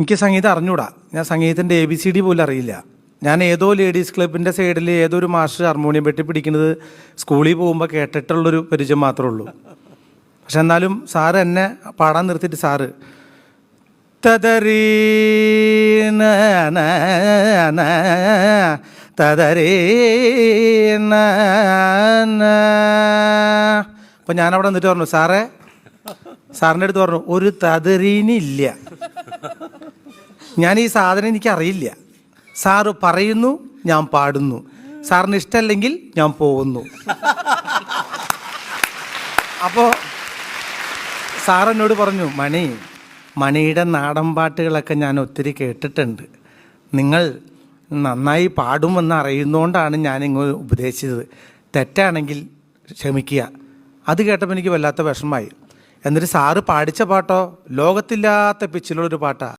എനിക്ക് സംഗീതം അറിഞ്ഞൂടാ. ഞാൻ സംഗീതത്തിൻ്റെ ABCD പോലും അറിയില്ല. ഞാൻ ഏതോ ലേഡീസ് ക്ലബിൻ്റെ സൈഡിൽ ഏതോ ഒരു മാസ്റ്റർ ഹാർമോണിയം പെട്ടി പിടിക്കുന്നത് സ്കൂളിൽ പോകുമ്പോൾ കേട്ടിട്ടുള്ളൊരു പരിചയം മാത്രമേ ഉള്ളൂ. പക്ഷെ എന്നാലും സാറ് എന്നെ പാടാൻ നിർത്തിയിട്ട് സാറ് തദരീ തദരീ. അപ്പം ഞാനവിടെ നിന്നിട്ട് പറഞ്ഞു, സാറിൻ്റെ അടുത്ത് പറഞ്ഞു, ഒരു തദരീനില്ല, ഞാൻ ഈ സാധനം എനിക്കറിയില്ല. സാറ് പറയുന്നു, ഞാൻ പാടുന്നു. സാറിന് ഇഷ്ടമല്ലെങ്കിൽ ഞാൻ പോകുന്നു. അപ്പോൾ സാറെന്നോട് പറഞ്ഞു, മണിയുടെ നാടൻ പാട്ടുകളൊക്കെ ഞാൻ ഒത്തിരി കേട്ടിട്ടുണ്ട്. നിങ്ങൾ നന്നായി പാടുമെന്ന് അറിയുന്നതുകൊണ്ടാണ് ഞാനിങ്ങ് ഉപദേശിച്ചത്. തെറ്റാണെങ്കിൽ ക്ഷമിക്കുക. അത് കേട്ടപ്പോൾ എനിക്ക് വല്ലാത്ത വിഷമമായി. എന്നിട്ട് സാറ് പാടിച്ച പാട്ടോ ലോകത്തില്ലാത്ത പിച്ചിലുള്ളൊരു പാട്ടാണ്.